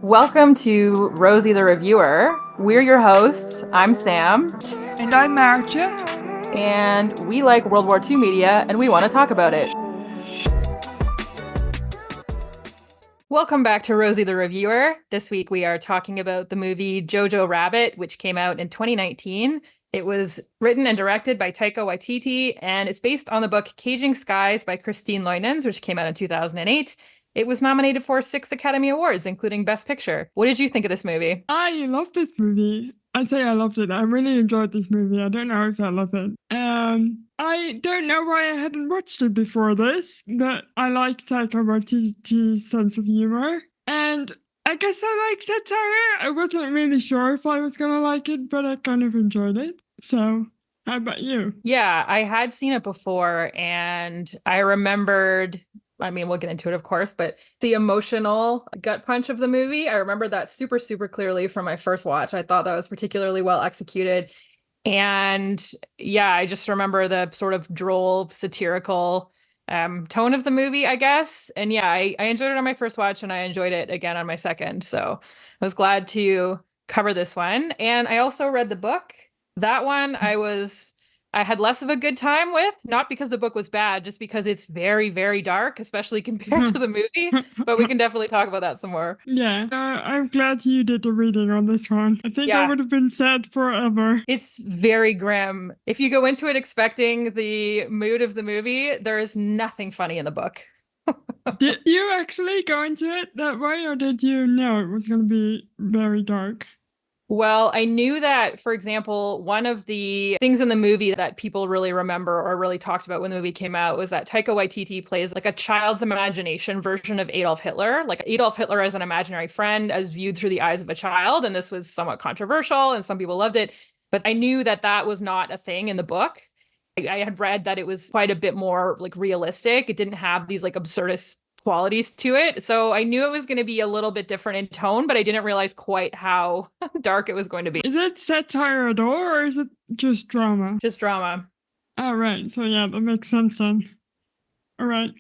Welcome to Rosie the Reviewer. We're your hosts. I'm Sam, And I'm Marcia. and we like World War II media, and we want to talk about it. Welcome back to Rosie the Reviewer. This week we are talking about the movie Jojo Rabbit, which came out in 2019. It was written and directed by Taika Waititi, and it's based on the book Caging Skies by Christine Leunens, which came out in 2008. It was nominated for 6 Academy Awards, including Best Picture. What did you think of this movie? I love this movie. I say I loved it. I really enjoyed this movie. I don't know if I love it. I don't know why I hadn't watched it before this, but I like Taika Waititi's sense of humor. And I guess I like satire. I wasn't really sure if I was going to like it, but I kind of enjoyed it. So, how about you? Yeah, I had seen it before and I remembered, we'll get into it, of course, but the emotional gut punch of the movie, I remember that super, super clearly from my first watch. I thought that was particularly well executed. And yeah, I just remember the sort of droll, satirical tone of the movie, I guess. And yeah, I enjoyed it on my first watch and I enjoyed it again on my second. So I was glad to cover this one. And I also read the book. That one I had less of a good time with, not because the book was bad, just because it's very, very dark, especially compared to the movie. But we can definitely talk about that some more. Yeah, I'm glad you did the reading on this one. I think I Yeah. would have been sad forever. It's very grim. If you go into it expecting the mood of the movie, there is nothing funny in the book. Did you actually go into it that way, or did you know it was going to be very dark? Well, I knew that, for example, one of the things in the movie that people really remember or really talked about when the movie came out was that Taika Waititi plays like a child's imagination version of Adolf Hitler, like Adolf Hitler as an imaginary friend as viewed through the eyes of a child. And this was somewhat controversial and some people loved it. But I knew that that was not a thing in the book. I had read that it was quite a bit more like realistic. It didn't have these like absurdist qualities to it. So I knew it was going to be a little bit different in tone, but I didn't realize quite how dark it was going to be. Is it satire at all, or is it just drama? Just drama. All right, so yeah, that makes sense then. All right.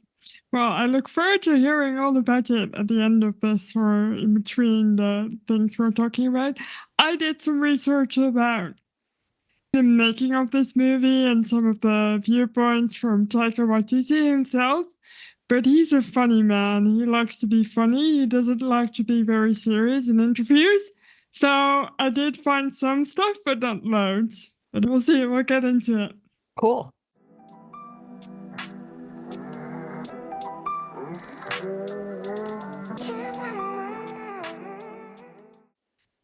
Well, I look forward to hearing all about it at the end of this or in between the things we're talking about. I did some research about the making of this movie and some of the viewpoints from Taika Waititi himself. But he's a funny man. He likes to be funny. He doesn't like to be very serious in interviews. So I did find some stuff, but not loads. But we'll see. We'll get into it. Cool.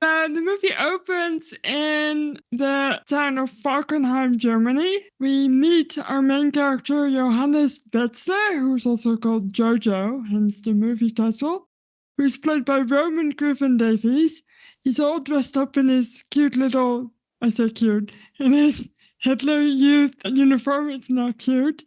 The movie opens in the town of Falkenheim, Germany. We meet our main character, Johannes Betzler, who's also called Jojo, hence the movie title, who's played by Roman Griffin Davies. He's all dressed up in his cute little, I say cute, in his Hitler Youth uniform. It's not cute.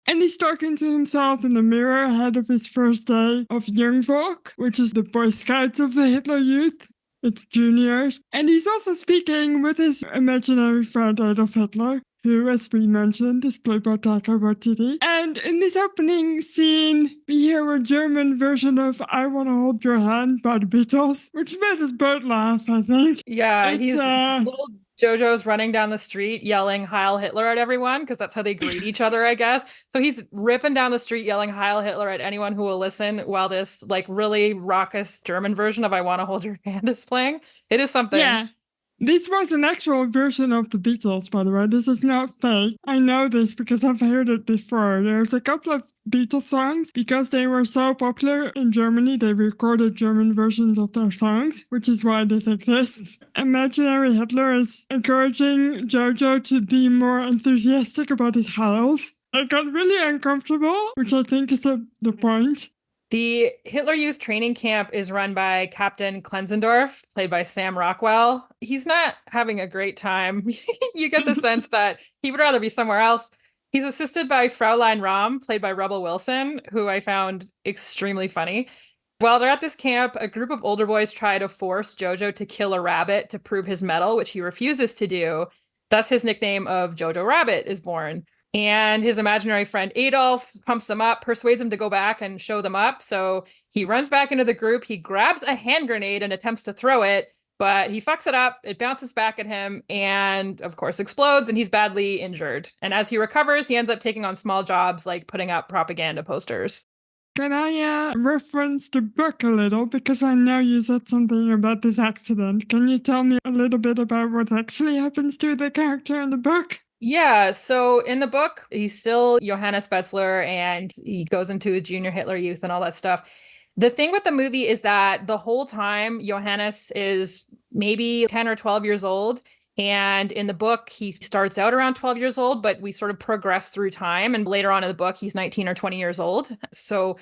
And he's talking to himself in the mirror ahead of his first day of Jungvolk, which is the Boy Scouts of the Hitler Youth. It's juniors. And he's also speaking with his imaginary friend Adolf Hitler, who, as we mentioned, is played by Taika Waititi. And in this opening scene, we hear a German version of I Wanna Hold Your Hand by the Beatles, which made us both laugh, I think. Yeah, It's, he's little Jojo's running down the street yelling Heil Hitler at everyone because that's how they greet each other, I guess. So he's ripping down the street yelling Heil Hitler at anyone who will listen while this like really raucous German version of I Want to Hold Your Hand is playing. It is something. Yeah. This was an actual version of the Beatles, by the way. This is not fake. I know this because I've heard it before. There's a couple of Beatles songs. Because they were so popular in Germany, they recorded German versions of their songs, which is why this exists. Imaginary Hitler is encouraging Jojo to be more enthusiastic about his howls. I got really uncomfortable, which I think is the point. The Hitler Youth training camp is run by Captain Klenzendorf, played by Sam Rockwell. He's not having a great time. You get the sense that he would rather be somewhere else. He's assisted by Fraulein Rahm, played by Rebel Wilson, who I found extremely funny. While they're at this camp, a group of older boys try to force Jojo to kill a rabbit to prove his mettle, which he refuses to do. Thus, his nickname of Jojo Rabbit is born. And his imaginary friend Adolf pumps him up, persuades him to go back and show them up. So he runs back into the group. He grabs a hand grenade and attempts to throw it, but he fucks it up. It bounces back at him and, of course, explodes, and he's badly injured. And as he recovers, he ends up taking on small jobs like putting up propaganda posters. Can I reference the book a little? Because I know you said something about this accident. Can you tell me a little bit about what actually happens to the character in the book? Yeah, so in the book, he's still Johannes Betzler and he goes into junior Hitler Youth and all that stuff. The thing with the movie is that the whole time Johannes is maybe 10 or 12 years old. And in the book, he starts out around 12 years old, but we sort of progress through time. And later on in the book, he's 19 or 20 years old. So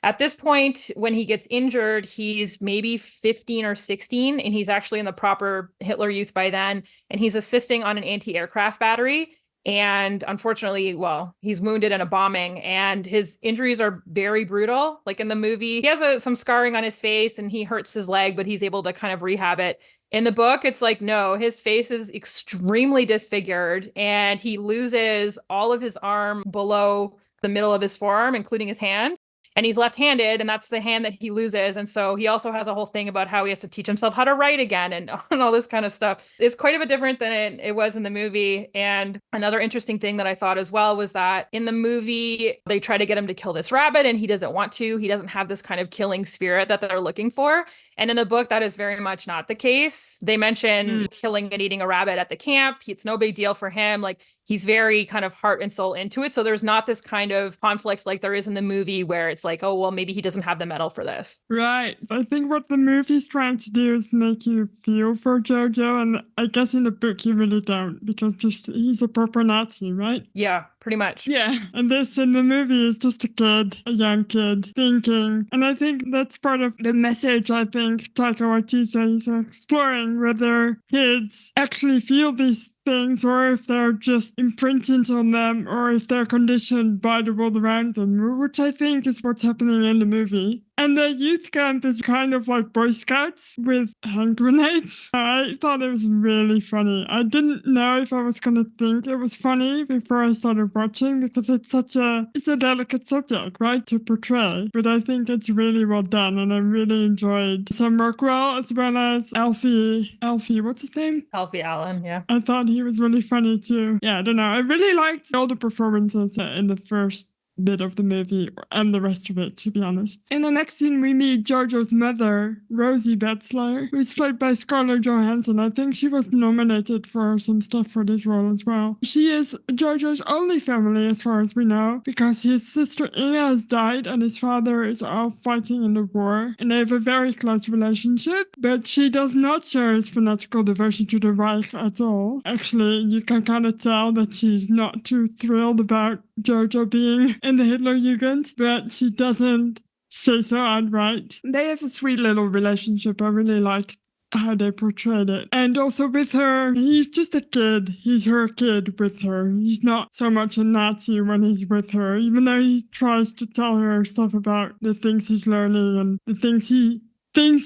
at this point, when he gets injured, he's maybe 15 or 16, and he's actually in the proper Hitler Youth by then. And he's assisting on an anti-aircraft battery. And unfortunately, well, he's wounded in a bombing and his injuries are very brutal. Like in the movie, he has some scarring on his face and he hurts his leg, but he's able to kind of rehab it. In the book, it's like, no, his face is extremely disfigured and he loses all of his arm below the middle of his forearm, including his hand. And he's left-handed, and that's the hand that he loses. And so he also has a whole thing about how he has to teach himself how to write again and all this kind of stuff. It's quite a bit different than it was in the movie. And another interesting thing that I thought as well was that in the movie, they try to get him to kill this rabbit, and he doesn't want to. He doesn't have this kind of killing spirit that they're looking for. And in the book, that is very much not the case. They mention killing and eating a rabbit at the camp. It's no big deal for him. Like, he's very kind of heart and soul into it. So there's not this kind of conflict like there is in the movie where it's like, oh, well, maybe he doesn't have the medal for this. Right. I think what the movie's trying to do is make you feel for Jojo. And I guess in the book, you really don't, because just he's a proper Nazi, right? Yeah, pretty much. Yeah. And this in the movie is just a kid, a young kid, thinking. And I think that's part of the message I think Taika Waititi is exploring, whether kids actually feel these things or if they're just imprinted on them or if they're conditioned by the world around them, which I think is what's happening in the movie. And the youth camp is kind of like Boy Scouts with hand grenades. I thought it was really funny. I didn't know if I was going to think it was funny before I started watching because it's a delicate subject, right, to portray. But I think it's really well done and I really enjoyed Sam Rockwell as well as Alfie, what's his name? Alfie Allen, yeah. I thought he was really funny too. Yeah, I don't know. I really liked all the performances in the first bit of the movie and the rest of it, to be honest. In the next scene, we meet Jojo's mother, Rosie Betzler, who's played by Scarlett Johansson. I think she was nominated for some stuff for this role as well. She is Jojo's only family, as far as we know, because his sister Inga has died and his father is off fighting in the war, and they have a very close relationship, but she does not share his fanatical devotion to the Reich at all. Actually, you can kind of tell that she's not too thrilled about Jojo being in the Hitler Jugend, but she doesn't say so outright. They have a sweet little relationship. I really like how they portrayed it. And also with her, he's just a kid. He's her kid with her. He's not so much a Nazi when he's with her, even though he tries to tell her stuff about the things he's learning and the things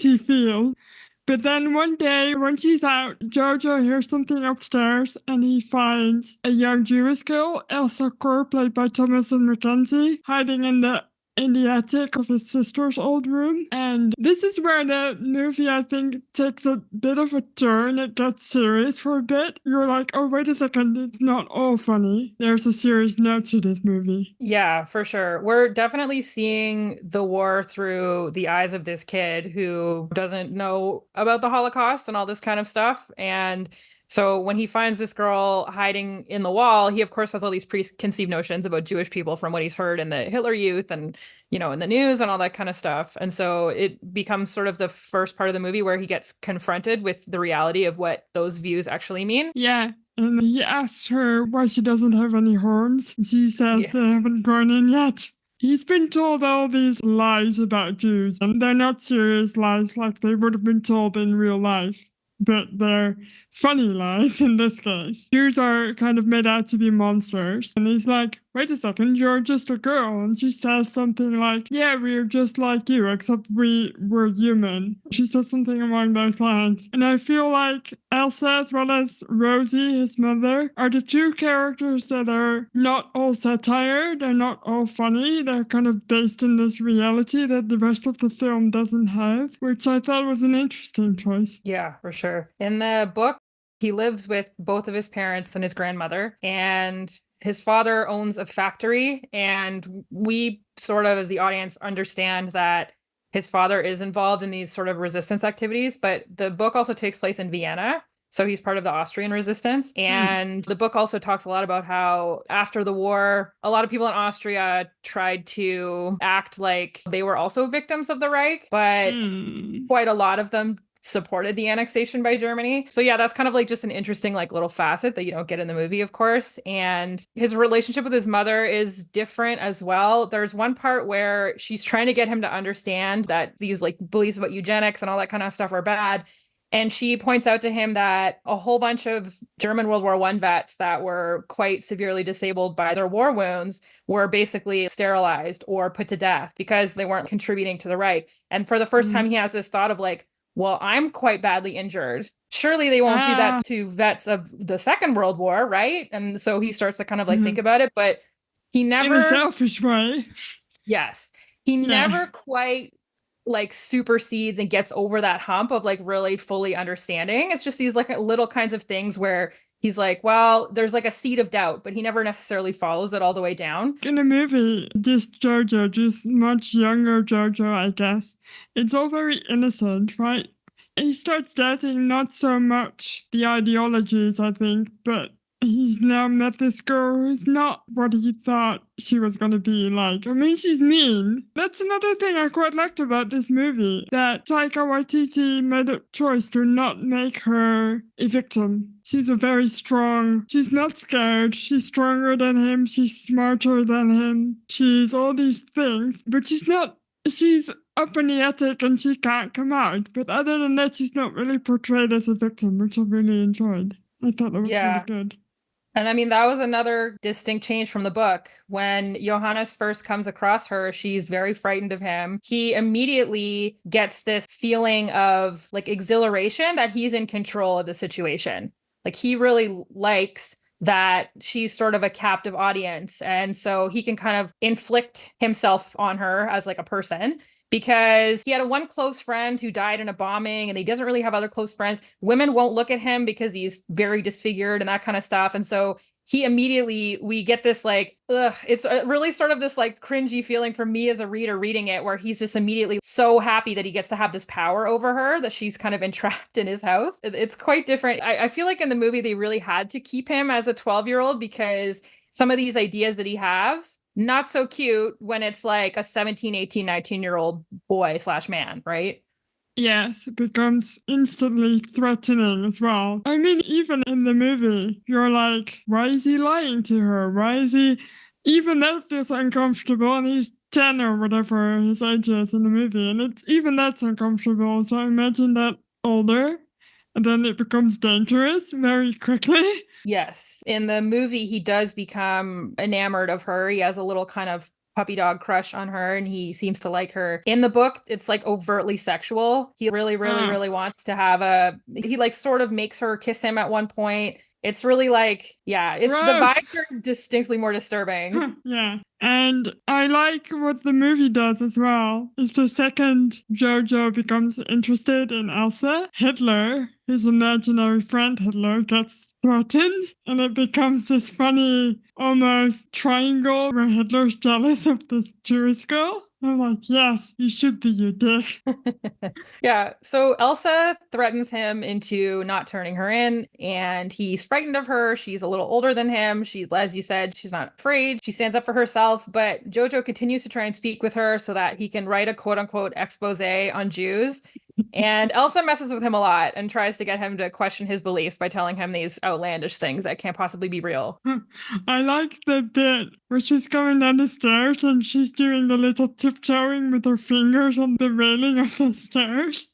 he feels. But then one day, when she's out, Jojo hears something upstairs and he finds a young Jewish girl, Elsa Kor, played by Thomasin McKenzie, hiding in the attic of his sister's old room. And this is where the movie, I think, takes a bit of a turn. It gets serious for a bit. You're like, oh, wait a second, it's not all funny. There's a serious note to this movie. Yeah, for sure. We're definitely seeing the war through the eyes of this kid who doesn't know about the Holocaust and all this kind of stuff. And so when he finds this girl hiding in the wall, he of course has all these preconceived notions about Jewish people from what he's heard in the Hitler Youth and, you know, in the news and all that kind of stuff. And so it becomes sort of the first part of the movie where he gets confronted with the reality of what those views actually mean. Yeah. And he asks her why she doesn't have any horns. She says they haven't grown in yet. He's been told all these lies about Jews, and they're not serious lies like they would have been told in real life. But they're funny lies in this case. Jews are kind of made out to be monsters. And he's like, wait a second, you're just a girl. And she says something like, yeah, we're just like you, except we're human. She says something along those lines. And I feel like Elsa, as well as Rosie, his mother, are the two characters that are not all satire. They're not all funny. They're kind of based in this reality that the rest of the film doesn't have, which I thought was an interesting choice. Yeah, for sure. In the book, he lives with both of his parents and his grandmother, and his father owns a factory. And we sort of, as the audience, understand that his father is involved in these sort of resistance activities. But the book also takes place in Vienna. So he's part of the Austrian resistance. And the book also talks a lot about how after the war, a lot of people in Austria tried to act like they were also victims of the Reich, but quite a lot of them supported the annexation by Germany. So yeah, that's kind of like just an interesting like little facet that you don't get in the movie, of course. And his relationship with his mother is different as well. There's one part where she's trying to get him to understand that these like beliefs about eugenics and all that kind of stuff are bad. And she points out to him that a whole bunch of German World War I vets that were quite severely disabled by their war wounds were basically sterilized or put to death because they weren't contributing to the Reich. And for the first time, he has this thought of like, well, I'm quite badly injured. Surely they won't do that to vets of the Second World War, right? And so he starts to kind of like think about it, but he never... In a selfish way. Yes. He never quite like supersedes and gets over that hump of like really fully understanding. It's just these like little kinds of things where he's like, well, there's like a seed of doubt, but he never necessarily follows it all the way down. In the movie, this Jojo, just much younger Jojo, I guess, it's all very innocent, right? He starts doubting not so much the ideologies, I think, but he's now met this girl who's not what he thought she was going to be like. I mean, she's mean. That's another thing I quite liked about this movie, that Taika Waititi made a choice to not make her a victim. She's she's not scared, she's stronger than him, she's smarter than him, she's all these things, but she's up in the attic and she can't come out. But other than that, she's not really portrayed as a victim, which I really enjoyed. I thought that was really good. And I mean, that was another distinct change from the book. When Johannes first comes across her, she's very frightened of him. He immediately gets this feeling of like exhilaration that he's in control of the situation. Like he really likes that she's sort of a captive audience. And so he can kind of inflict himself on her as like a person, because he had one close friend who died in a bombing and he doesn't really have other close friends. Women won't look at him because he's very disfigured and that kind of stuff. And so we get this like, it's really sort of this like cringy feeling for me as a reader reading it, where he's just immediately so happy that he gets to have this power over her, that she's kind of entrapped in his house. It's quite different. I feel like in the movie, they really had to keep him as a 12-year-old because some of these ideas that he has, not so cute when it's like a 17, 18, 19-year-old boy / man, right? Yes, it becomes instantly threatening as well. I mean, even in the movie, you're like, why is he lying to her? Why is he... Even that feels uncomfortable, and he's 10 or whatever his age is in the movie, and even that's uncomfortable. So I imagine that older, and then it becomes dangerous very quickly. Yes. In the movie, he does become enamored of her. He has a little kind of puppy dog crush on her, and he seems to like her. In the book, it's like overtly sexual. He really wants to have he like sort of makes her kiss him at one point. It's really like, yeah, it's gross. The vibes are distinctly more disturbing. Yeah. And I like what the movie does as well. Is the second Jojo becomes interested in Elsa, Hitler, his imaginary friend Hitler, gets threatened. And it becomes this funny, almost triangle where Hitler's jealous of this Jewish girl. I'm like, yes, you should be, you dick. Yeah. So Elsa threatens him into not turning her in, and he's frightened of her. She's a little older than him. She, as you said, she's not afraid. She stands up for herself, but Jojo continues to try and speak with her so that he can write a quote unquote expose on Jews. And Elsa messes with him a lot and tries to get him to question his beliefs by telling him these outlandish things that can't possibly be real. I like the bit where she's going down the stairs and she's doing the little tiptoeing with her fingers on the railing of the stairs.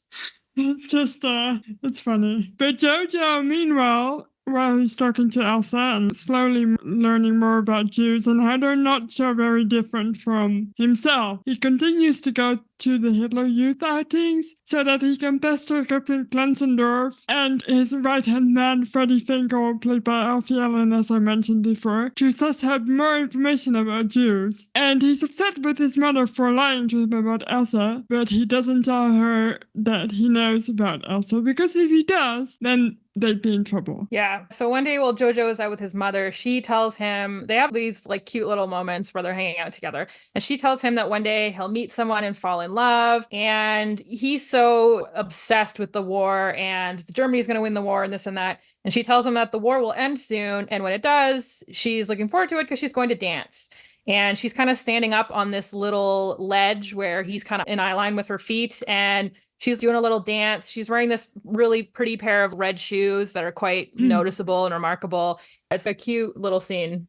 It's just, it's funny. But Jojo, meanwhile, while he's talking to Elsa and slowly learning more about Jews and how they're not so very different from himself, he continues to go to the Hitler Youth outings so that he can pester Captain Klenzendorf and his right-hand man, Freddie Finkel, played by Alfie Allen, as I mentioned before, to thus have more information about Jews. And he's upset with his mother for lying to him about Elsa, but he doesn't tell her that he knows about Elsa, because if he does, then they'd be in trouble. Yeah. So one day while Jojo is out with his mother, she tells him they have these like cute little moments where they're hanging out together. And she tells him that one day he'll meet someone and fall in love. And he's so obsessed with the war and Germany's going to win the war and this and that. And she tells him that the war will end soon. And when it does, she's looking forward to it because she's going to dance. And she's kind of standing up on this little ledge where he's kind of in eye line with her feet. And she's doing a little dance. She's wearing this really pretty pair of red shoes that are quite noticeable and remarkable. It's a cute little scene.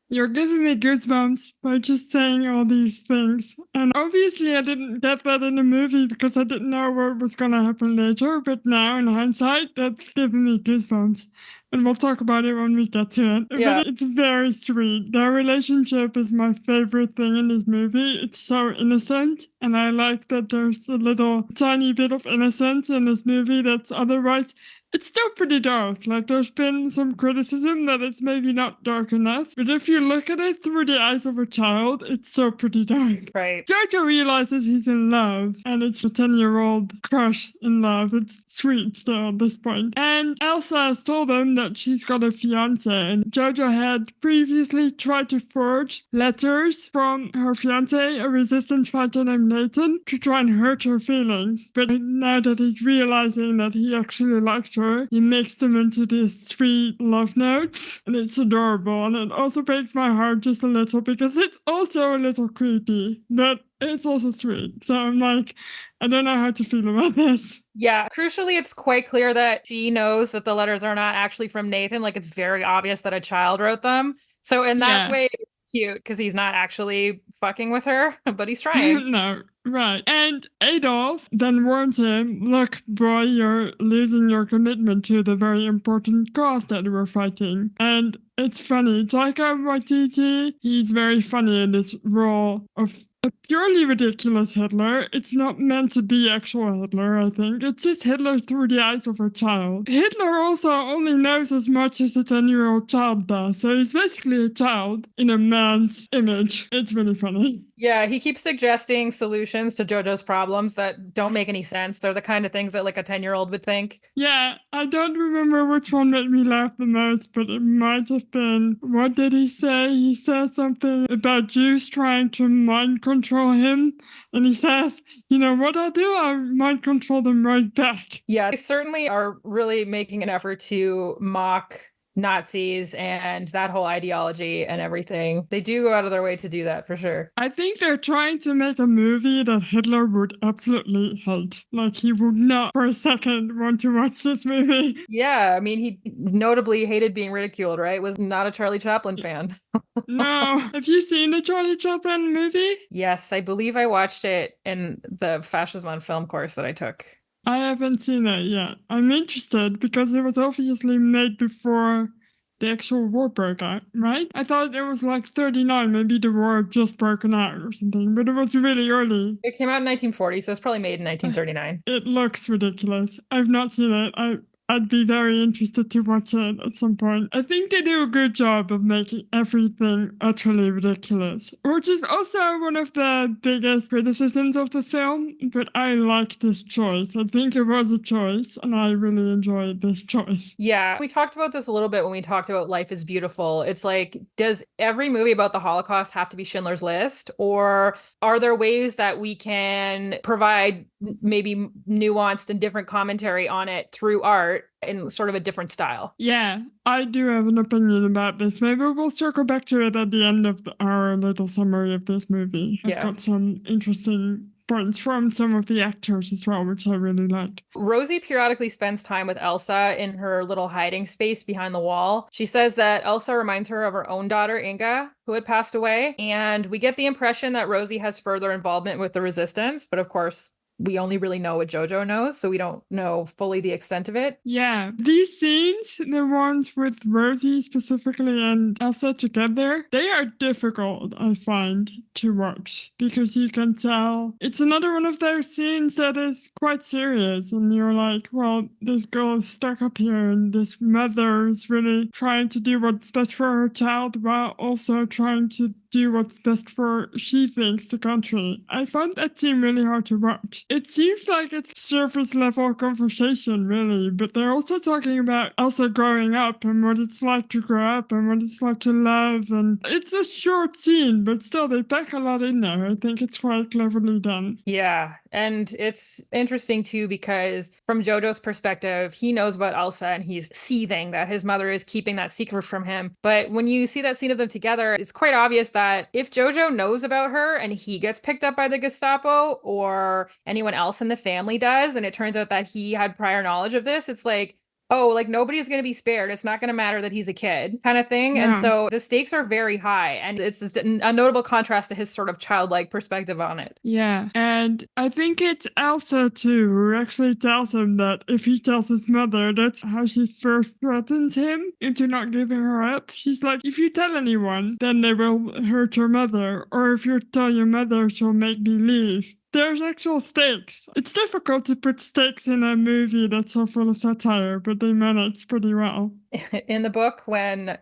You're giving me goosebumps by just saying all these things. And obviously I didn't get that in the movie because I didn't know what was going to happen later. But now in hindsight, that's giving me goosebumps. And we'll talk about it when we get to it. Yeah. But it's very sweet. Their relationship is my favorite thing in this movie. It's so innocent. And I like that there's a little tiny bit of innocence in this movie that's otherwise... It's still pretty dark. Like, there's been some criticism that it's maybe not dark enough. But if you look at it through the eyes of a child, it's still pretty dark. Right. Jojo realizes he's in love, and it's a 10-year-old crush in love. It's sweet still at this point. And Elsa has told him that she's got a fiancé, and Jojo had previously tried to forge letters from her fiancé, a resistance fighter named Nathan, to try and hurt her feelings. But now that he's realizing that he actually likes her, he makes them into these sweet love notes, and it's adorable. And it also breaks my heart just a little because it's also a little creepy, but it's also sweet. So I'm like, I don't know how to feel about this. Yeah. Crucially, it's quite clear that she knows that the letters are not actually from Nathan. Like, it's very obvious that a child wrote them. So in that way, it's cute because he's not actually fucking with her, but he's trying. No, right. And Adolf then warns him, look, boy, you're losing your commitment to the very important cause that we're fighting. And it's funny. Taika Waititi, he's very funny in this role of a purely ridiculous Hitler. It's not meant to be actual Hitler, I think. It's just Hitler through the eyes of a child. Hitler also only knows as much as a 10-year-old child does. So he's basically a child in a man's image. It's really funny. Yeah, he keeps suggesting solutions to Jojo's problems that don't make any sense. They're the kind of things that like a 10-year-old would think. Yeah, I don't remember which one made me laugh the most, but it might have been, what did he say? He said something about Jews trying to mind control him. And he says, you know what I'll do? I'll mind control them right back. Yeah, they certainly are really making an effort to mock Nazis and that whole ideology and everything. They do go out of their way to do that for sure. I think they're trying to make a movie that Hitler would absolutely hate. Like, he would not for a second want to watch this movie. Yeah, I mean, he notably hated being ridiculed, right? Was not a Charlie Chaplin fan. No. Have you seen the Charlie Chaplin movie? Yes, I believe I watched it in the Fascism on Film course that I took. I haven't seen it yet. I'm interested because it was obviously made before the actual war broke out, right? I thought it was like 39, maybe the war had just broken out or something, but it was really early. It came out in 1940, so it's probably made in 1939. It looks ridiculous. I've not seen it. I'd be very interested to watch it at some point. I think they do a good job of making everything utterly ridiculous, which is also one of the biggest criticisms of the film, but I like this choice. I think it was a choice, and I really enjoyed this choice. Yeah, we talked about this a little bit when we talked about Life is Beautiful. It's like, does every movie about the Holocaust have to be Schindler's List? Or are there ways that we can provide maybe nuanced and different commentary on it through art in sort of a different style? Yeah, I do have an opinion about this. Maybe we'll circle back to it at the end of our little summary of this movie. I've got some interesting points from some of the actors as well, which I really liked. Rosie periodically spends time with Elsa in her little hiding space behind the wall. She says that Elsa reminds her of her own daughter, Inga, who had passed away. And we get the impression that Rosie has further involvement with the resistance, but of course, we only really know what Jojo knows, so we don't know fully the extent of it. Yeah, these scenes, the ones with Rosie specifically and Elsa together, they are difficult, I find, to watch because you can tell it's another one of those scenes that is quite serious, and you're like, well, this girl is stuck up here, and this mother is really trying to do what's best for her child while also trying to do what's best for, she thinks, the country. I found that scene really hard to watch. It seems like it's surface level conversation, really, but they're also talking about Elsa growing up and what it's like to grow up and what it's like to love. And it's a short scene, but still, they pack a lot in there. I think it's quite cleverly done. Yeah. And it's interesting too, because from Jojo's perspective, he knows about Elsa and he's seething that his mother is keeping that secret from him. But when you see that scene of them together, it's quite obvious that if Jojo knows about her and he gets picked up by the Gestapo or anyone else in the family does, and it turns out that he had prior knowledge of this, it's like, oh, like nobody's going to be spared. It's not going to matter that he's a kid kind of thing. Yeah. And so the stakes are very high. And it's just a notable contrast to his sort of childlike perspective on it. Yeah, and I think it's Elsa too who actually tells him that if he tells his mother, that's how she first threatens him into not giving her up. She's like, if you tell anyone, then they will hurt your mother, or if you tell your mother, she'll make me leave. There's actual stakes. It's difficult to put stakes in a movie that's so full of satire, but they manage pretty well. In the book, when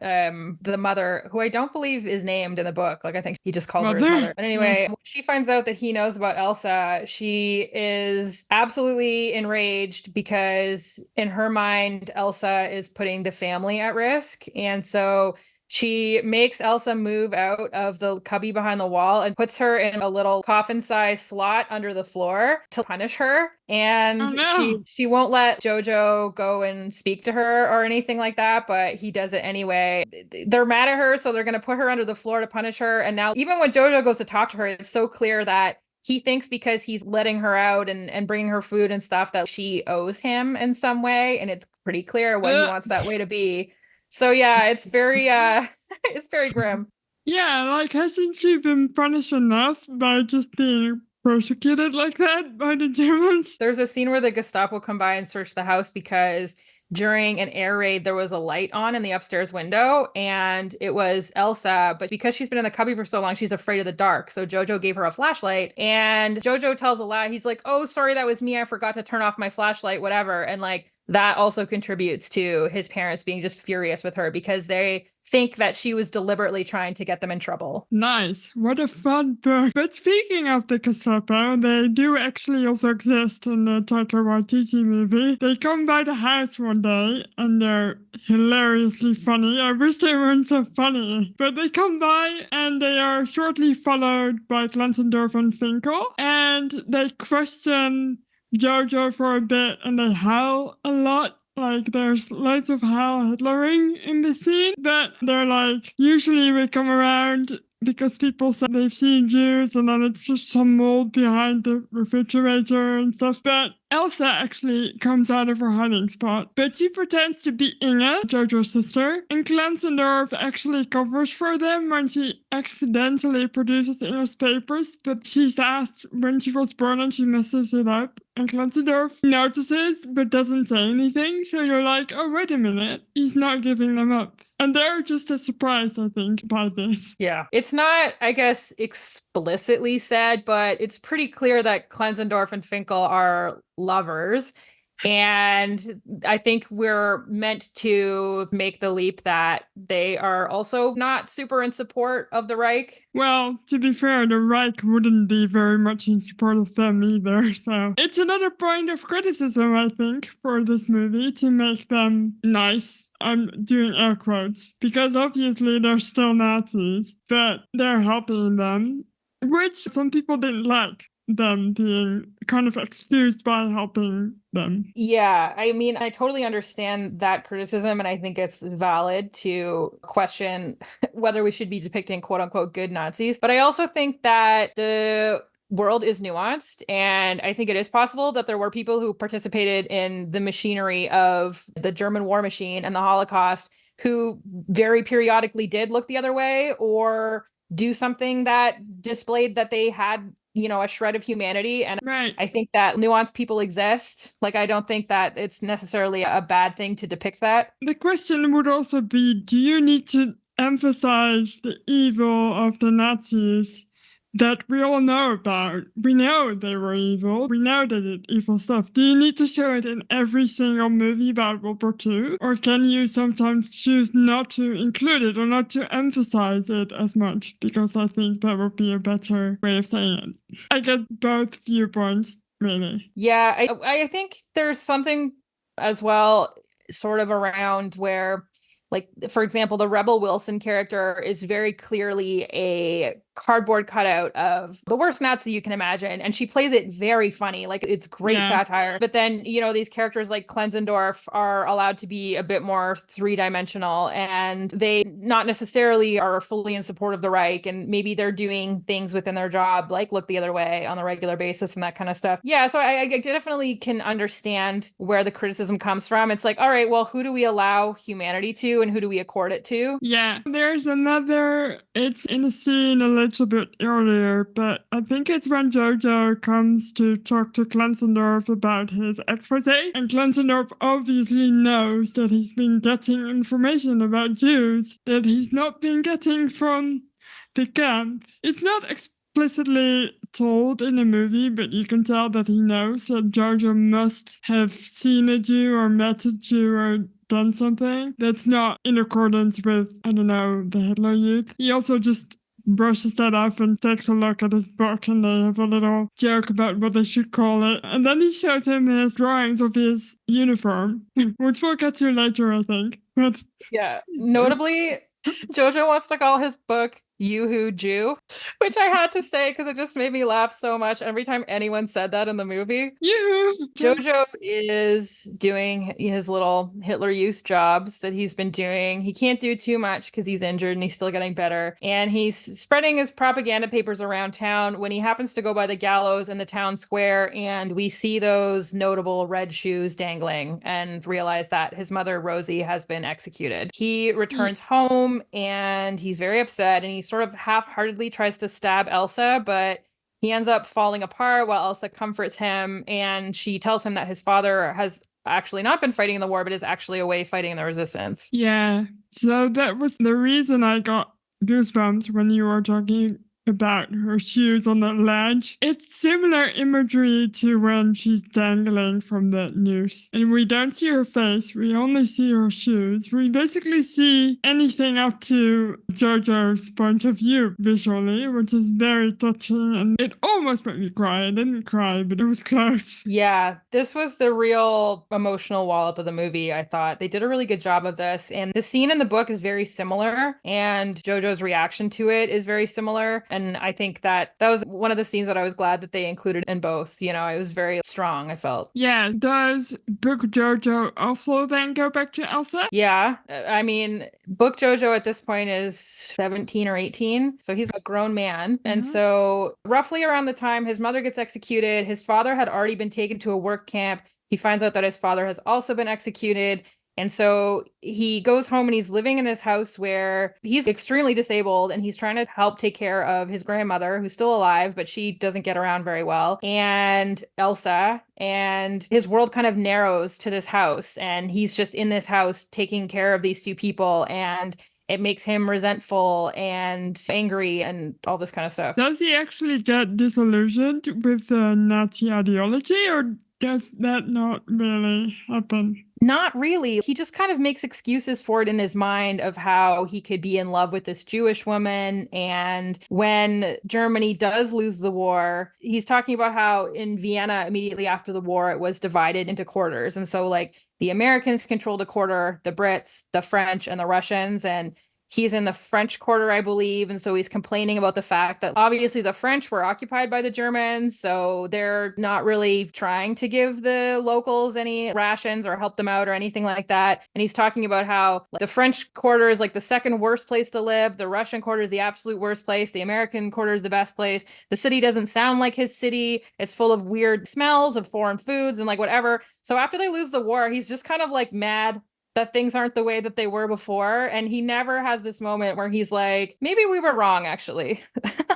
the mother, who I don't believe is named in the book, like I think he just calls her his mother. But anyway, when she finds out that he knows about Elsa, she is absolutely enraged because in her mind, Elsa is putting the family at risk. And so she makes Elsa move out of the cubby behind the wall and puts her in a little coffin-sized slot under the floor to punish her. And she won't let Jojo go and speak to her or anything like that, but he does it anyway. They're mad at her, so they're going to put her under the floor to punish her. And now even when Jojo goes to talk to her, it's so clear that he thinks because he's letting her out and bringing her food and stuff that she owes him in some way. And it's pretty clear what he wants that way to be. So yeah, it's very it's very grim. Yeah, like hasn't she been punished enough by just being persecuted like that by the Germans? There's a scene where the Gestapo come by and search the house because during an air raid, there was a light on in the upstairs window and it was Elsa. But because she's been in the cubby for so long, she's afraid of the dark. So Jojo gave her a flashlight and Jojo tells a lie. He's like, oh, sorry, that was me. I forgot to turn off my flashlight, whatever. And like, that also contributes to his parents being just furious with her because they think that she was deliberately trying to get them in trouble. Nice. What a fun book. But speaking of the Gestapo, they do actually also exist in the Taika Waititi movie. They come by the house one day and they're hilariously funny. I wish they weren't so funny. But they come by and they are shortly followed by Glenzendorf and Finkel. And they question Jojo for a bit and they howl a lot. Like, there's loads of Heil Hitlering in the scene, but they're like, usually we come around because people say they've seen Jews and then it's just some mold behind the refrigerator and stuff. But Elsa actually comes out of her hiding spot, but she pretends to be Inge, Jojo's sister, and Glenzendorf actually covers for them when she accidentally produces Inge's papers, but she's asked when she was born and she messes it up. And Glenzendorf notices but doesn't say anything, so you're like, oh, wait a minute, he's not giving them up. And they're just as surprised, I think, by this. Yeah. It's not, I guess, explicitly said, but it's pretty clear that Glenzendorf and Finkel are lovers. And I think we're meant to make the leap that they are also not super in support of the Reich. Well, to be fair, the Reich wouldn't be very much in support of them either. So it's another point of criticism, I think, for this movie to make them nice. I'm doing air quotes because obviously they're still Nazis, but they're helping them, which some people didn't like them being kind of excused by helping them. Yeah, I mean, I totally understand that criticism, and I think it's valid to question whether we should be depicting quote unquote good Nazis. But I also think that the world is nuanced, and I think it is possible that there were people who participated in the machinery of the German war machine and the Holocaust who very periodically did look the other way or do something that displayed that they had a shred of humanity. And Right. I think that nuanced people exist. Like, I don't think that it's necessarily a bad thing to depict that. The question would also be, do you need to emphasize the evil of the Nazis that we all know about? We know they were evil. We know they did evil stuff. Do you need to show it in every single movie about World War II? Or can you sometimes choose not to include it or not to emphasize it as much? Because I think that would be a better way of saying it. I get both viewpoints, really. Yeah, I think there's something as well, sort of around where, like, for example, the Rebel Wilson character is very clearly a cardboard cutout of the worst Nazi you can imagine. And she plays it very funny. Like, it's great satire. But then, these characters like Klenzendorf are allowed to be a bit more three-dimensional, and they not necessarily are fully in support of the Reich. And maybe they're doing things within their job, like look the other way on a regular basis and that kind of stuff. Yeah, so I definitely can understand where the criticism comes from. It's like, all right, well, who do we allow humanity to and who do we accord it to? Yeah, there's another, it's in a scene a little bit earlier, but I think it's when Jojo comes to talk to Klenzendorf about his expose, and Klenzendorf obviously knows that he's been getting information about Jews that he's not been getting from the camp. It's not explicitly told in the movie, but you can tell that he knows that Jojo must have seen a Jew or met a Jew or done something that's not in accordance with, I don't know, the Hitler Youth. He also just brushes that off and takes a look at his book, and they have a little joke about what they should call it. And then he shows him his drawings of his uniform, which we'll get to later, I think. But yeah, notably, Jojo wants to call his book Yoo-Hoo Jew, which I had to say because it just made me laugh so much every time anyone said that in the movie. Yoo-Hoo! Jojo is doing his little Hitler Youth jobs that he's been doing. He can't do too much because he's injured and he's still getting better. And he's spreading his propaganda papers around town when he happens to go by the gallows in the town square, and we see those notable red shoes dangling and realize that his mother, Rosie, has been executed. He returns home and he's very upset, and he sort of half-heartedly tries to stab Elsa, but he ends up falling apart while Elsa comforts him, and she tells him that his father has actually not been fighting in the war, but is actually away fighting in the resistance. Yeah, so that was the reason I got goosebumps when you were talking about her shoes on the ledge. It's similar imagery to when she's dangling from the noose. And we don't see her face, we only see her shoes. We basically see anything up to Jojo's point of view visually, which is very touching, and it almost made me cry. I didn't cry, but it was close. Yeah, this was the real emotional wallop of the movie, I thought. They did a really good job of this. And the scene in the book is very similar, and Jojo's reaction to it is very similar. And I think that was one of the scenes that I was glad that they included in both. It was very strong, I felt. Yeah, does Book Jojo also then go back to Elsa? Yeah, I mean, Book Jojo at this point is 17 or 18, so he's a grown man. And so roughly around the time his mother gets executed, his father had already been taken to a work camp. He finds out that his father has also been executed. And so he goes home and he's living in this house where he's extremely disabled, and he's trying to help take care of his grandmother, who's still alive, but she doesn't get around very well, and Elsa. And his world kind of narrows to this house, and he's just in this house taking care of these two people, and it makes him resentful and angry and all this kind of stuff. Does he actually get disillusioned with the Nazi ideology, or does that not really happen? Not really. He just kind of makes excuses for it in his mind of how he could be in love with this Jewish woman. And when Germany does lose the war, he's talking about how in Vienna, immediately after the war, it was divided into quarters. And so, like, the Americans controlled a quarter, the Brits, the French, and the Russians. And he's in the French quarter, I believe. And so he's complaining about the fact that obviously the French were occupied by the Germans, so they're not really trying to give the locals any rations or help them out or anything like that. And he's talking about how the French quarter is like the second worst place to live. The Russian quarter is the absolute worst place. The American quarter is the best place. The city doesn't sound like his city. It's full of weird smells of foreign foods and like whatever. So after they lose the war, he's just kind of like mad that things aren't the way that they were before. And he never has this moment where he's like, maybe we were wrong, actually.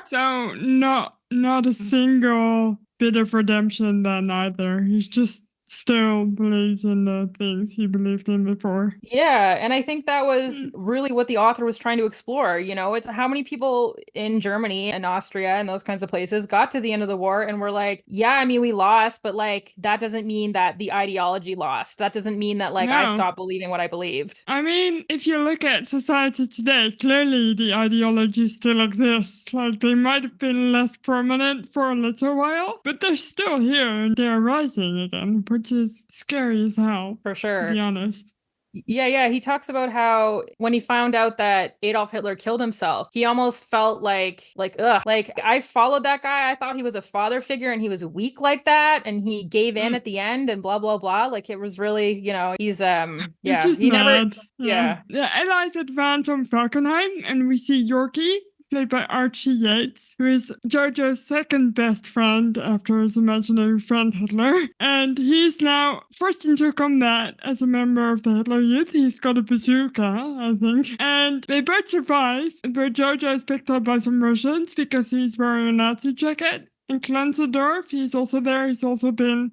So not a single bit of redemption then either. He's just still believes in the things he believed in before. Yeah, and I think that was really what the author was trying to explore. It's how many people in Germany and Austria and those kinds of places got to the end of the war and were like, yeah, I mean, we lost, but like that doesn't mean that the ideology lost. That doesn't mean that like I No. stopped believing what I believed. I mean, if you look at society today, clearly the ideology still exists. Like they might have been less prominent for a little while, but they're still here and they're rising again, which is scary as hell. For sure. To be honest. Yeah. He talks about how when he found out that Adolf Hitler killed himself, he almost felt like, ugh, like I followed that guy. I thought he was a father figure and he was weak like that. And he gave in at the end and blah, blah, blah. Like it was really, he's, He's just he mad. never, yeah. The allies advance on Falkenheim and we see Yorkie, played by Archie Yates, who is Jojo's second best friend after his imaginary friend Hitler. And he's now forced into combat as a member of the Hitler Youth. He's got a bazooka, I think. And they both survive, but Jojo is picked up by some Russians because he's wearing a Nazi jacket. In Klenzendorf, he's also there. He's also been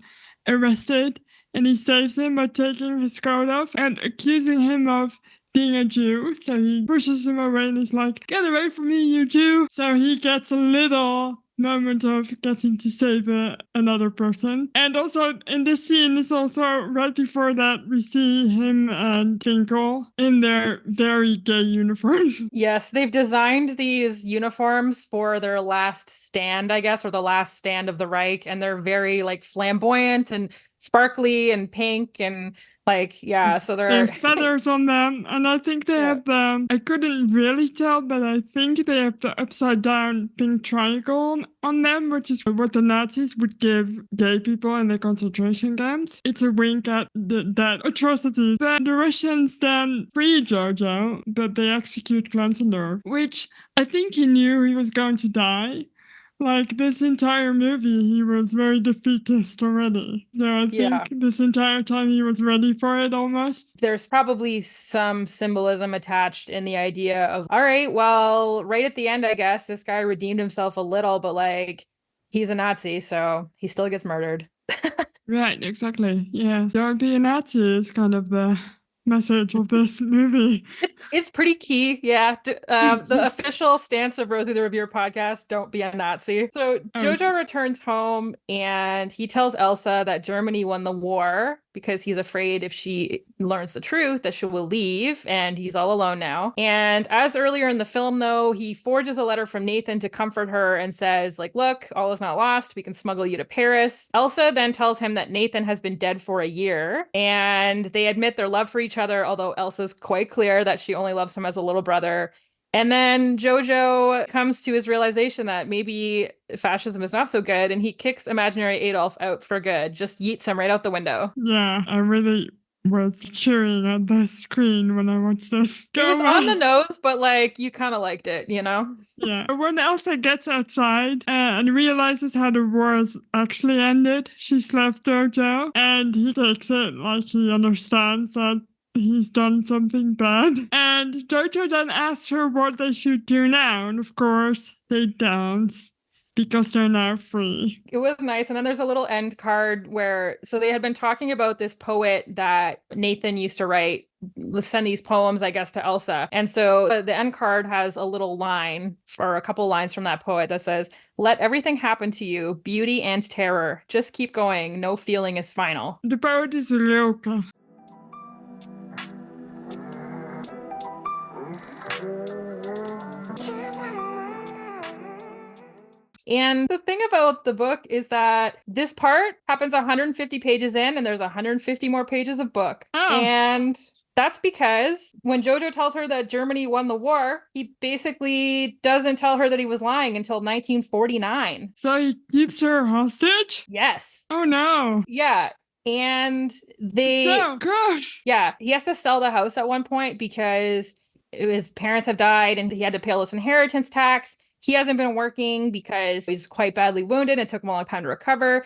arrested. And he saves him by taking his coat off and accusing him of being a Jew. So he pushes him away and he's like, get away from me, you Jew. So he gets a little moment of getting to save another person. And also in this scene is also right before that we see him and Finkel in their very gay uniforms. Yes, they've designed these uniforms for their last stand, I guess, or the last stand of the Reich, and they're very like flamboyant and sparkly and pink and like, yeah, so there are feathers on them, and I think they have I couldn't really tell, but I think they have the upside down pink triangle on them, which is what the Nazis would give gay people in the concentration camps. It's a wink at that atrocities. But the Russians then free Jojo, but they execute Glensendorf, which I think he knew he was going to die. Like this entire movie, he was very defeatist already. So I think this entire time he was ready for it almost. There's probably some symbolism attached in the idea of, all right, well, right at the end, I guess, this guy redeemed himself a little, but like he's a Nazi, so he still gets murdered. Right, exactly. Yeah. Don't be a Nazi is kind of the message of this movie. It's pretty key, yeah. The official stance of Rosie the Reviewer podcast, don't be a Nazi. So Jojo returns home and he tells Elsa that Germany won the war because he's afraid if she learns the truth that she will leave, and he's all alone now. And as earlier in the film, though, he forges a letter from Nathan to comfort her and says, like, look, all is not lost. We can smuggle you to Paris. Elsa then tells him that Nathan has been dead for a year, and they admit their love for each other, although Elsa's quite clear that she only loves him as a little brother. And then Jojo comes to his realization that maybe fascism is not so good, and he kicks imaginary Adolf out for good, just yeets him right out the window. Yeah, I really was cheering at the screen when I watched this. It was on the nose, but like you kind of liked it, you know? Yeah. When Elsa gets outside and realizes how the war has actually ended, she slaps Jojo, and he takes it like he understands that he's done something bad. And Jojo then asks her what they should do now. And of course, they dance because they're now free. It was nice. And then there's a little end card where, so they had been talking about this poet that Nathan used to write, send these poems, I guess, to Elsa. And so the end card has a little line, or a couple lines from that poet that says, let everything happen to you, beauty and terror. Just keep going. No feeling is final. The poet is Rilke. And the thing about the book is that this part happens 150 pages in, and there's 150 more pages of book. Oh. And that's because when Jojo tells her that Germany won the war, he basically doesn't tell her that he was lying until 1949. So he keeps her hostage? Yes. Oh no. Yeah. And So gross. Yeah, he has to sell the house at one point because his parents have died and he had to pay all this inheritance tax. He hasn't been working because he's quite badly wounded. It took him a long time to recover.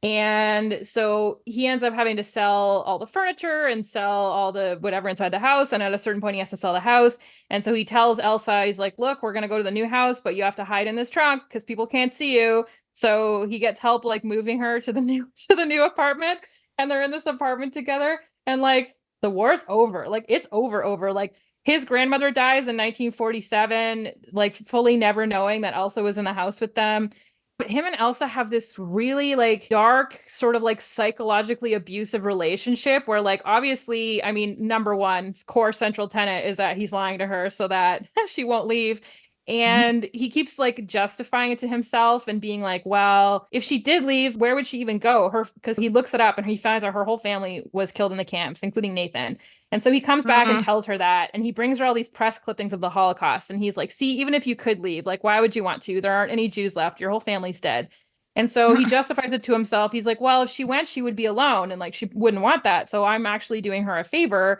And so he ends up having to sell all the furniture and sell all the whatever inside the house. And at a certain point, he has to sell the house. And so he tells Elsa, he's like, look, we're going to go to the new house, but you have to hide in this trunk because people can't see you. So he gets help like moving her to the new apartment. And they're in this apartment together. And like the war's over. Like it's over. Like his grandmother dies in 1947, like fully never knowing that Elsa was in the house with them. But him and Elsa have this really like dark, sort of like psychologically abusive relationship where, like, obviously, I mean, number one, core central tenet is that he's lying to her so that she won't leave. And he keeps like justifying it to himself and being like, well, if she did leave, where would she even go? Because he looks it up and he finds out her whole family was killed in the camps, including Nathan. And so he comes back and tells her that, and he brings her all these press clippings of the Holocaust. And he's like, see, even if you could leave, like, why would you want to? There aren't any Jews left. Your whole family's dead. And so he justifies it to himself. He's like, well, if she went, she would be alone and like she wouldn't want that. So I'm actually doing her a favor.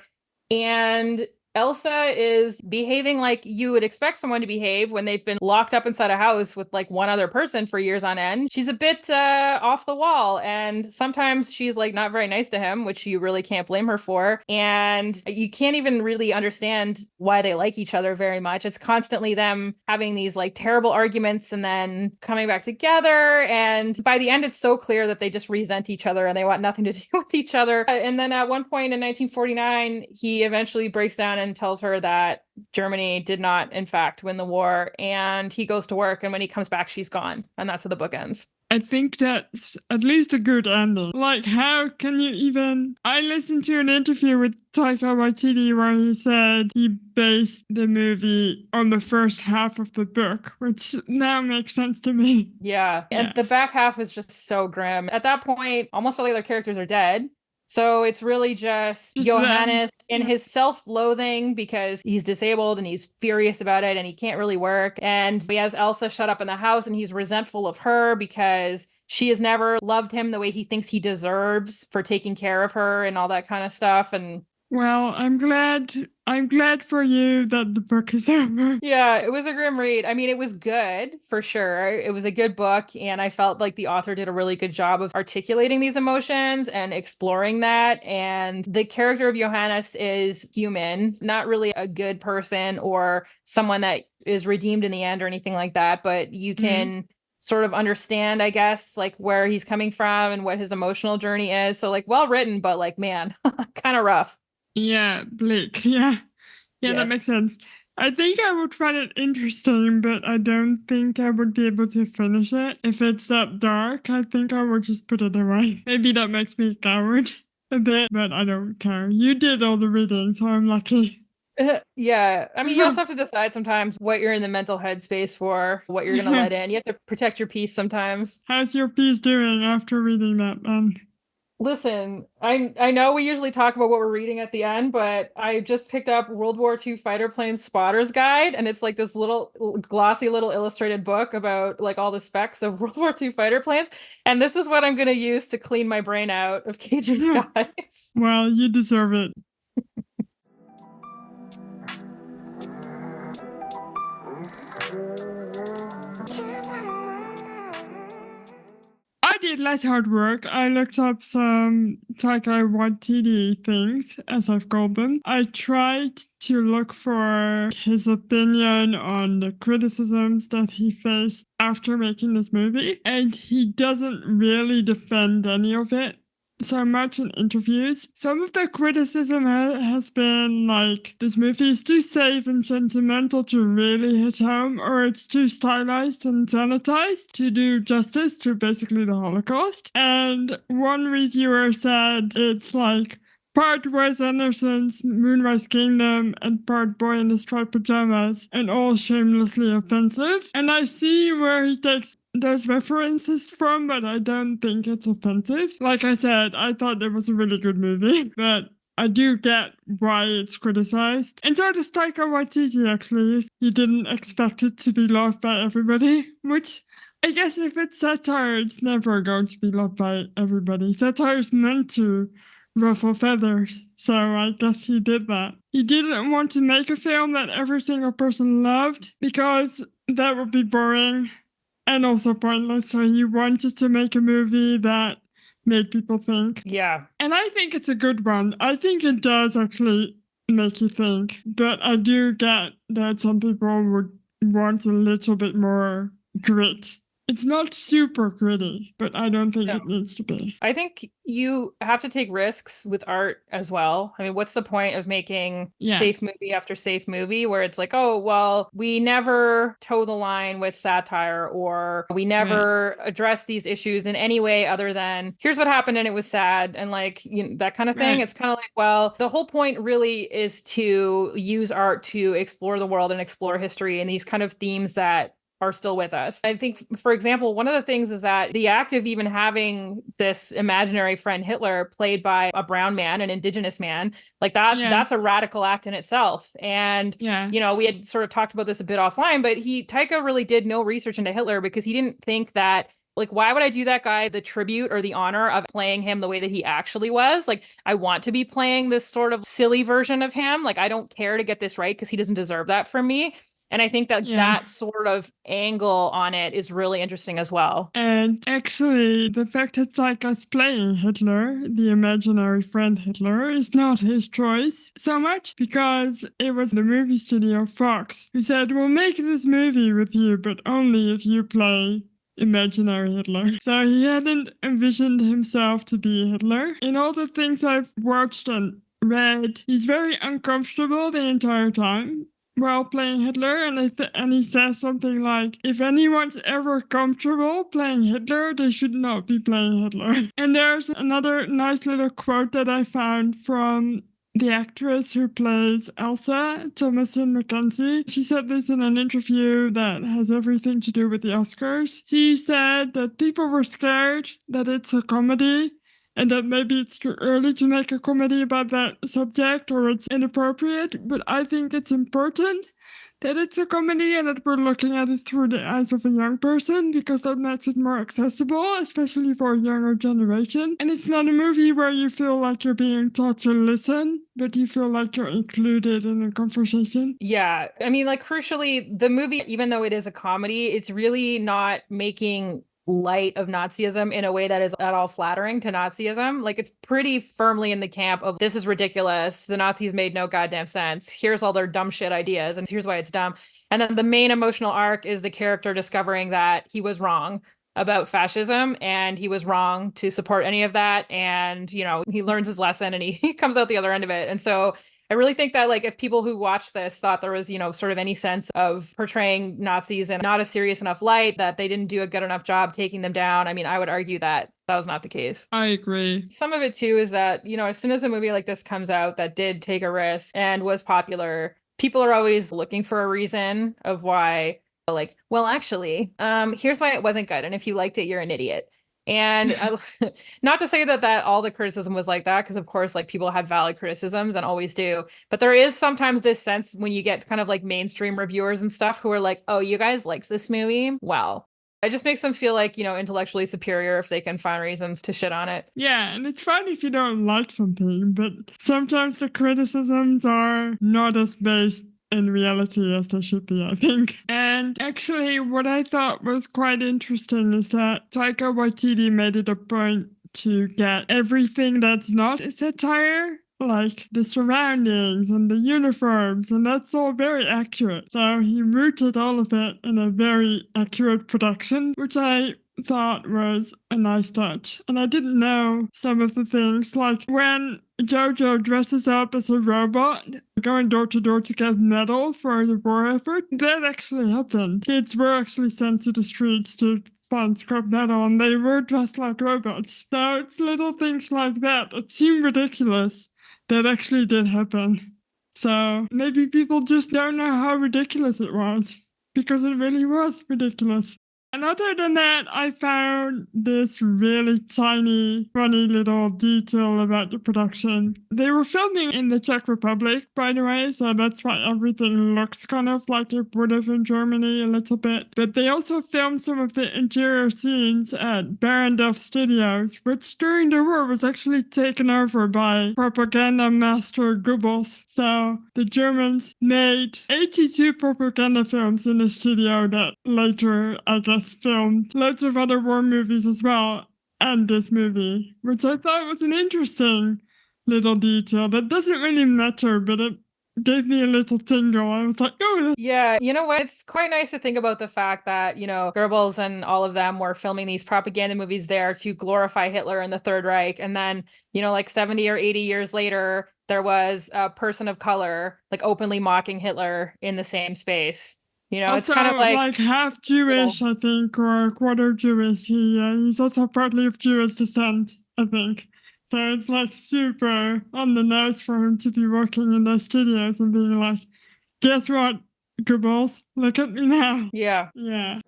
And Elsa is behaving like you would expect someone to behave when they've been locked up inside a house with like one other person for years on end. She's a bit off the wall, and sometimes she's like not very nice to him, which you really can't blame her for. And you can't even really understand why they like each other very much. It's constantly them having these like terrible arguments and then coming back together. And by the end, it's so clear that they just resent each other and they want nothing to do with each other. And then at one point in 1949, he eventually breaks down and tells her that Germany did not, in fact, win the war. And he goes to work. And when he comes back, she's gone. And that's how the book ends. I think that's at least a good ending. Like, how can you even... I listened to an interview with Taika Waititi where he said he based the movie on the first half of the book, which now makes sense to me. Yeah. And the back half is just so grim. At that point, almost all the other characters are dead. So it's really just Johannes in his self-loathing because he's disabled and he's furious about it and he can't really work. And he has Elsa shut up in the house and he's resentful of her because she has never loved him the way he thinks he deserves for taking care of her and all that kind of stuff. And well, I'm glad for you that the book is over. Yeah, it was a grim read. I mean, it was good for sure. It was a good book, and I felt like the author did a really good job of articulating these emotions and exploring that. And the character of Johannes is human, not really a good person or someone that is redeemed in the end or anything like that, but you can sort of understand, I guess, like where he's coming from and what his emotional journey is. So like well written, but like, man, kind of rough. Yeah, bleak. Yeah, yes. That makes sense. I think I would find it interesting, but I don't think I would be able to finish it. If it's that dark, I think I would just put it away. Maybe that makes me a coward a bit, but I don't care. You did all the reading, so I'm lucky. Yeah. I mean, you also have to decide sometimes what you're in the mental headspace for, what you're going to let in. You have to protect your peace sometimes. How's your peace doing after reading that then? Listen, I know we usually talk about what we're reading at the end, but I just picked up World War II Fighter Plane Spotter's Guide, and it's like this little glossy little illustrated book about like all the specs of World War II fighter planes. And this is what I'm going to use to clean my brain out of Cajun Skies. Well, you deserve it. I did less hard work. I looked up some Taika Waititi things, as I've called them. I tried to look for his opinion on the criticisms that he faced after making this movie, and he doesn't really defend any of it so much in interviews. Some of the criticism has been like, this movie is too safe and sentimental to really hit home, or it's too stylized and sanitized to do justice to basically the Holocaust. And one reviewer said it's like part Wes Anderson's Moonrise Kingdom and part Boy in the Striped Pajamas, and all shamelessly offensive. And I see where he takes those references from, but I don't think it's offensive. Like I said, I thought it was a really good movie, but I do get why it's criticized. And so does Taika Waititi, actually. He didn't expect it to be loved by everybody, which I guess if it's satire, it's never going to be loved by everybody. Satire is meant to ruffle feathers, so I guess he did that. He didn't want to make a film that every single person loved, because that would be boring and also pointless. So he wanted to make a movie that made people think. Yeah. And I think it's a good one. I think it does actually make you think. But I do get that some people would want a little bit more grit. It's not super gritty, but I don't think it needs to be. I think you have to take risks with art as well. I mean, what's the point of making safe movie after safe movie where it's like, oh, well, we never toe the line with satire, or we never address these issues in any way other than here's what happened and it was sad, and like, you know, that kind of thing. It's kind of like, well, the whole point really is to use art to explore the world and explore history and these kind of themes that are still with us. I think, for example, one of the things is that the act of even having this imaginary friend Hitler played by a brown man, an indigenous man, like that's a radical act in itself. And, you know, we had sort of talked about this a bit offline, but Taika really did no research into Hitler because he didn't think that, like, why would I do that guy the tribute or the honor of playing him the way that he actually was? Like, I want to be playing this sort of silly version of him. Like, I don't care to get this right because he doesn't deserve that from me. And I think that that sort of angle on it is really interesting as well. And actually, the fact that Taika's playing Hitler, the imaginary friend Hitler, is not his choice so much because it was the movie studio Fox who said, we'll make this movie with you, but only if you play imaginary Hitler. So he hadn't envisioned himself to be Hitler. In all the things I've watched and read, he's very uncomfortable the entire time while playing Hitler, and he says something like, if anyone's ever comfortable playing Hitler, they should not be playing Hitler. And there's another nice little quote that I found from the actress who plays Elsa, Thomasin McKenzie. She said this in an interview that has everything to do with the Oscars. She said that people were scared that it's a comedy, and that maybe it's too early to make a comedy about that subject or it's inappropriate, but I think it's important that it's a comedy and that we're looking at it through the eyes of a young person because that makes it more accessible, especially for a younger generation. And it's not a movie where you feel like you're being taught to listen, but you feel like you're included in a conversation. Yeah. I mean, like, crucially, the movie, even though it is a comedy, it's really not making light of Nazism in a way that is at all flattering to Nazism. Like, it's pretty firmly in the camp of this is ridiculous. The Nazis made no goddamn sense. Here's all their dumb shit ideas, and here's why it's dumb. And then the main emotional arc is the character discovering that he was wrong about fascism and he was wrong to support any of that. And, you know, he learns his lesson and he comes out the other end of it. And so I really think that, like, if people who watched this thought there was, you know, sort of any sense of portraying Nazis in not a serious enough light, that they didn't do a good enough job taking them down, I mean, I would argue that that was not the case. I agree. Some of it, too, is that, you know, as soon as a movie like this comes out that did take a risk and was popular, people are always looking for a reason of why, like, well, actually, here's why it wasn't good. And if you liked it, you're an idiot. And not to say that all the criticism was like that, because of course, like, people have valid criticisms and always do. But there is sometimes this sense when you get kind of like mainstream reviewers and stuff who are like, oh, you guys liked this movie? Wow. It just makes them feel like, you know, intellectually superior if they can find reasons to shit on it. Yeah, and it's fine if you don't like something, but sometimes the criticisms are not as based in reality as they should be, I think. And actually, what I thought was quite interesting is that Taika Waititi made it a point to get everything that's not a satire, like the surroundings and the uniforms, and that's all very accurate. So he rooted all of it in a very accurate production, which I thought was a nice touch. And I didn't know some of the things, like when Jojo dresses up as a robot, going door to door to get metal for the war effort. That actually happened. Kids were actually sent to the streets to find scrap metal, and they were dressed like robots. So it's little things like that that seem ridiculous that actually did happen. So maybe people just don't know how ridiculous it was, because it really was ridiculous. And other than that, I found this really tiny, funny little detail about the production. They were filming in the Czech Republic, by the way, so that's why everything looks kind of like it would have in Germany a little bit. But they also filmed some of the interior scenes at Barrandov Studios, which during the war was actually taken over by propaganda master Goebbels. So the Germans made 82 propaganda films in the studio that later, I guess, filmed loads of other war movies as well. and this movie, which I thought was an interesting little detail that doesn't really matter, but it gave me a little tingle. I was like, oh. Yeah, you know what? It's quite nice to think about the fact that, Goebbels and all of them were filming these propaganda movies there to glorify Hitler and the Third Reich. And then, like 70 or 80 years later, there was a person of color like openly mocking Hitler in the same space. It's Also, kind of like half Jewish, I think, or quarter Jewish. He's also partly of Jewish descent, I think. So it's like super on the nose for him to be working in those studios and being like, guess what, Goebbels? Look at me now. Yeah. Yeah.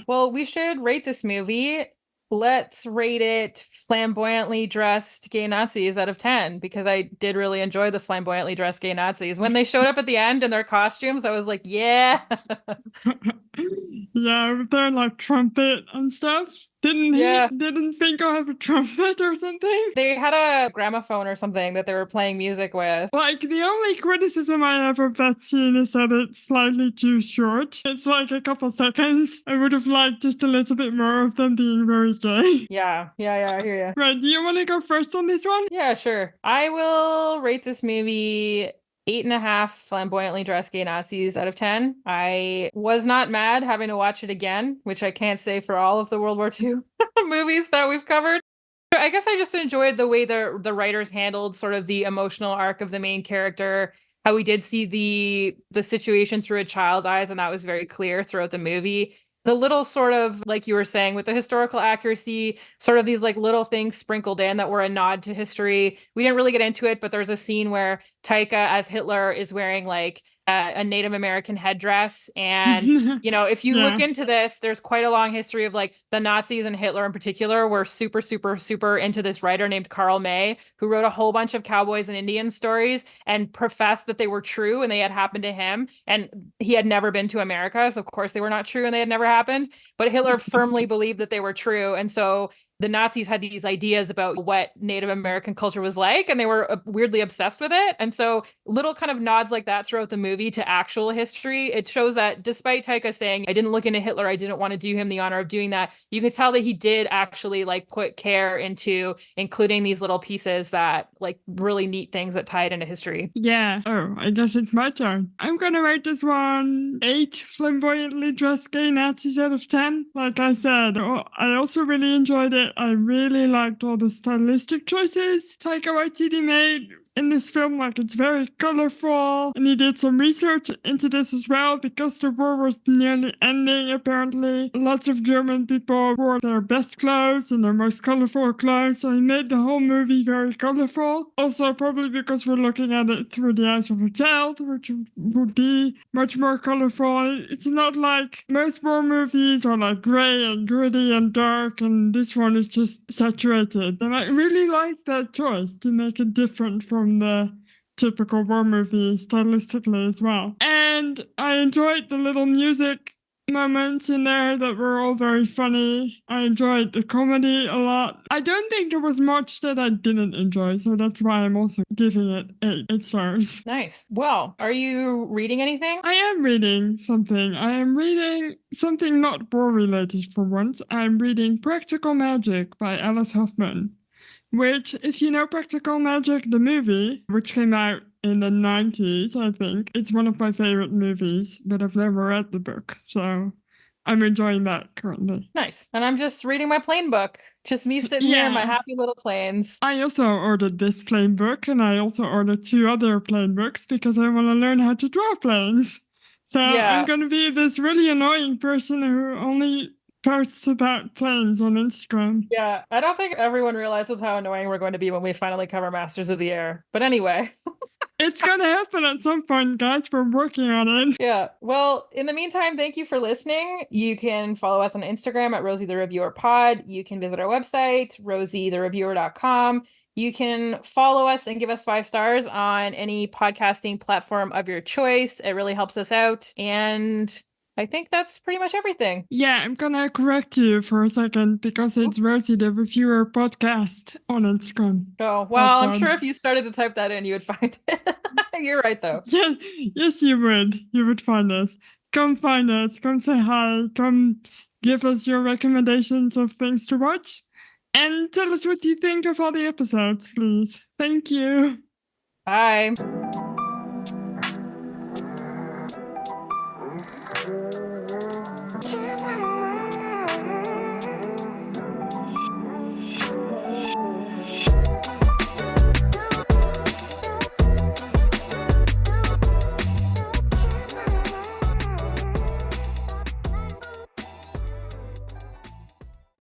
Well, we should rate this movie. Let's rate it flamboyantly dressed gay Nazis out of 10, because I did really enjoy the flamboyantly dressed gay Nazis. When they showed up at the end in their costumes, I was like, yeah. Yeah, with their like trumpet and stuff. Didn't Finkel have a trumpet or something? They had a gramophone or something that they were playing music with. Like, the only criticism I have of that scene is that it's slightly too short. It's like a couple seconds. I would have liked just a little bit more of them being very gay. Yeah, I hear you. Right, do you want to go first on this one? Yeah, sure. I will rate this movie 8.5 flamboyantly dressed gay Nazis out of 10. I was not mad having to watch it again, which I can't say for all of the World War II movies that we've covered. I guess I just enjoyed the way the writers handled sort of the emotional arc of the main character, how we did see the situation through a child's eyes, and that was very clear throughout the movie. The little sort of, like you were saying, with the historical accuracy, sort of these like little things sprinkled in that were a nod to history. We didn't really get into it, but there's a scene where Taika as Hitler is wearing like a Native American headdress. And, if you look into this, there's quite a long history of like the Nazis and Hitler in particular were super, super, super into this writer named Karl May, who wrote a whole bunch of cowboys and Indian stories and professed that they were true and they had happened to him. And he had never been to America. So of course they were not true and they had never happened. But Hitler firmly believed that they were true. And so the Nazis had these ideas about what Native American culture was like, and they were weirdly obsessed with it. And so little kind of nods like that throughout the movie to actual history. It shows that despite Taika saying, I didn't look into Hitler, I didn't want to do him the honor of doing that, you can tell that he did actually like put care into including these little pieces that like really neat things that tie it into history. Yeah. Oh, I guess it's my turn. I'm going to rate this one 8 flamboyantly dressed gay Nazis out of 10. Like I said, I also really enjoyed it. I really liked all the stylistic choices Taika Waititi made in this film. Like, it's very colorful, and he did some research into this as well because the war was nearly ending. Apparently, lots of German people wore their best clothes and their most colorful clothes, so he made the whole movie very colorful. Also, probably because we're looking at it through the eyes of a child, which would be much more colorful. It's not like most war movies are like gray and gritty and dark, and this one is just saturated. And I really like that choice to make it different from the typical war movie stylistically as well. And I enjoyed the little music moments in there that were all very funny. I enjoyed the comedy a lot. I don't think there was much that I didn't enjoy, so that's why I'm also giving it 8 stars. Nice. Well, are you reading anything? I am reading something. I am reading something not war related for once. I'm reading Practical Magic by Alice Hoffman, which, if you know Practical Magic, the movie, which came out in the 90s, I think, it's one of my favorite movies, but I've never read the book, so I'm enjoying that currently. Nice. And I'm just reading my plane book. Just me sitting here in my happy little planes. I also ordered this plane book, and I also ordered 2 other plane books because I want to learn how to draw planes. So I'm going to be this really annoying person who only posts about planes on Instagram. Yeah, I don't think everyone realizes how annoying we're going to be when we finally cover Masters of the Air. But anyway. It's going to happen at some point, guys. We're working on it. Yeah. Well, in the meantime, thank you for listening. You can follow us on Instagram at Rosie the Reviewer Pod. You can visit our website, rosieTheReviewer.com. You can follow us and give us 5 stars on any podcasting platform of your choice. It really helps us out. And I think that's pretty much everything. Yeah, I'm gonna correct you for a second because it's Rosie the Reviewer podcast on Instagram. Oh, Not well, I'm sure bad. if you started to type that in, you would find it. You're right, though. Yeah, yes, you would. You would find us. Come find us. Come say hi. Come give us your recommendations of things to watch. And tell us what you think of all the episodes, please. Thank you. Bye.